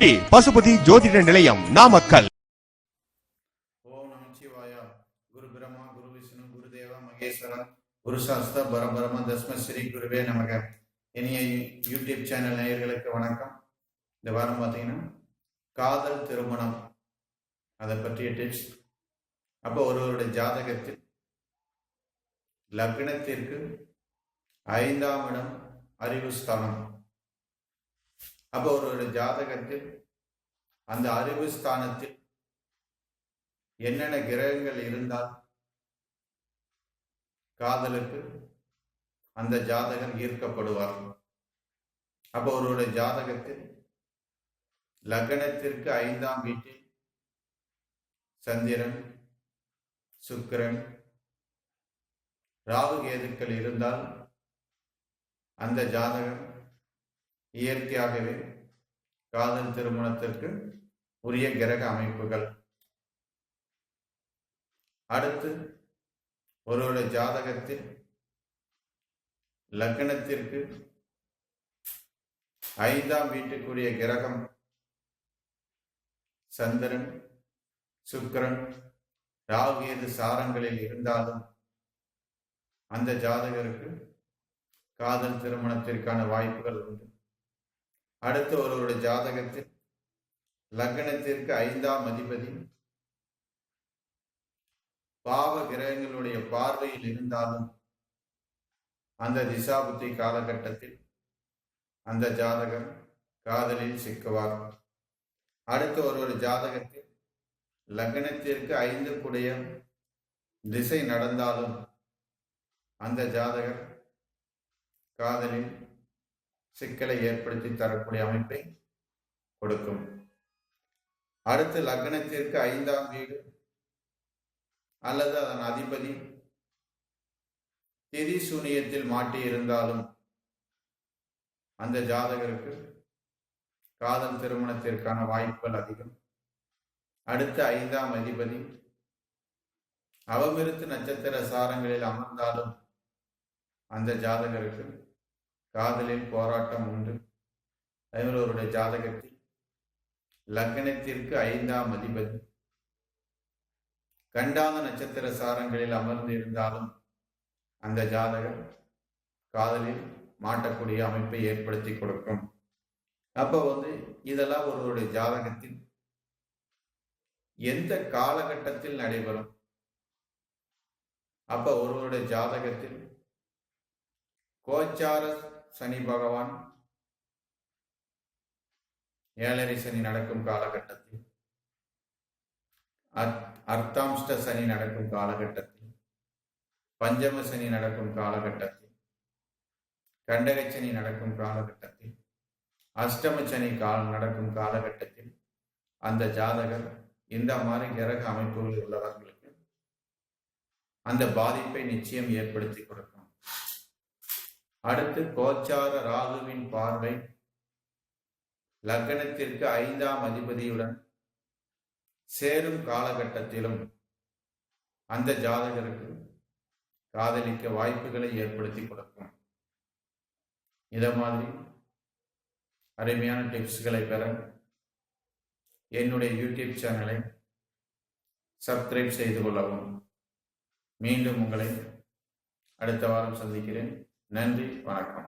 ஸ்ரீ பசுபதி ஜோதிட நிலையம், நாமக்கல். ஓம் நமச்சிவாய. குரு பிரம்மா, குரு விஷ்ணு, குரு தேவா மகேஸ்வரன், குரு சாஸ்தா பரபிரம தஸ்ம ஸ்ரீ குருவே நமக. இனிய யூடியூப் சேனல் நேயர்களுக்கு வணக்கம். இந்த வாரம் பார்த்தீங்கன்னா காதல் திருமணம் அதை பற்றிய டிப்ஸ். அப்போ ஒருவருடைய ஜாதகத்தில் லக்னத்திற்கு 5ஆம் இடம் அறிவு ஸ்தானம். அப்போ ஒருவருடைய ஜாதகத்தில் அந்த அறிவு ஸ்தானத்தில் என்னென்ன கிரகங்கள் இருந்தால் காதலுக்கு அந்த ஜாதகர் ஈர்க்கப்படுவார். அப்போ ஒருவருடைய ஜாதகத்தில் லக்னத்திற்கு 5ஆம் வீட்டில் சந்திரன், சுக்கிரன், ராகு கேதுக்கள் இருந்தால் அந்த ஜாதகம் இயற்கையாகவே காதல் திருமணத்திற்கு உரிய கிரக அமைப்புகள். அடுத்து ஒருவருடைய ஜாதகத்தில் லக்னத்திற்கு 5ஆம் வீட்டுக்குரிய கிரகம் சந்திரன், சுக்கிரன், ராகு கேது சாரங்களில் இருந்தாலும் அந்த ஜாதகருக்கு காதல் திருமணத்திற்கான வாய்ப்புகள் உண்டு. அடுத்து ஒருவருடைய ஜாதகத்தில் லக்னத்திற்கு 5ஆம் அதிபதி பாவ கிரகங்களுடைய பார்வையில் இருந்தாலும் அந்த திசாபுத்தி காலகட்டத்தில் அந்த ஜாதகர் காதலில் சிக்குவார். அடுத்து ஒருவர் ஜாதகத்தில் லக்னத்திற்கு 5 திசை நடந்தாலும் அந்த ஜாதகர் காதலில் சிக்கலை ஏற்படுத்தி தரக்கூடிய அமைப்பை கொடுக்கும். அடுத்து லக்னத்திற்கு 5ஆம் வீடு அல்லது அதன் அதிபதி திதி சூனியத்தில் மாட்டி இருந்தாலும் அந்த ஜாதகருக்கு காதல் திருமணத்திற்கான வாய்ப்புகள் அதிகம். அடுத்து 5ஆம் அதிபதி அவமிருத்து நட்சத்திர சாரங்களில் அமர்ந்தாலும் அந்த ஜாதகருக்கு காதலில் போராட்டம் உண்டு. அவருடைய ஜாதகத்தில் லக்னத்திற்கு 5ஆம் அதிபதி கண்டாத நட்சத்திர சாரங்களில் அமர்ந்து இருந்தாலும் அந்த ஜாதகர் காதலில் மாட்டக்கூடிய அமைப்பை ஏற்படுத்தி கொடுக்கும். அப்போ இதெல்லாம் ஒருவருடைய ஜாதகத்தில் எந்த காலகட்டத்தில் நடைபெறும். அப்ப ஒருவருடைய ஜாதகத்தில் கோச்சார சனி பகவான் 7.5 சனி நடக்கும் காலகட்டத்தில், அர்த்தாம்ஷ்ட சனி நடக்கும் காலகட்டத்தில், பஞ்சம சனி நடக்கும் காலகட்டத்தில், கண்டகச்சனி நடக்கும் காலகட்டத்தில், அஷ்டம சனி நடக்கும் காலகட்டத்தில் அந்த ஜாதகர் இந்த மாதிரி கிரக அமைப்புகள் உள்ளவர்களுக்கு அந்த பாதிப்பை நிச்சயம் ஏற்படுத்தி கொடுக்கும். அடுத்து கோச்சார ராகுவின் பார்வை லக்னத்திற்கு 5ஆம் அதிபதியுடன் சேரும் காலகட்டத்திலும் அந்த ஜாதகருக்கு காதலிக்க வாய்ப்புகளை ஏற்படுத்தி கொடுக்கும். இத மாதிரி அருமையான டிப்ஸ்களை பெற என்னுடைய யூடியூப் சேனலை சப்ஸ்கிரைப் செய்து கொள்ளவும். மீண்டும் உங்களை அடுத்த வாரம் சந்திக்கிறேன். நன்றி, வணக்கம்.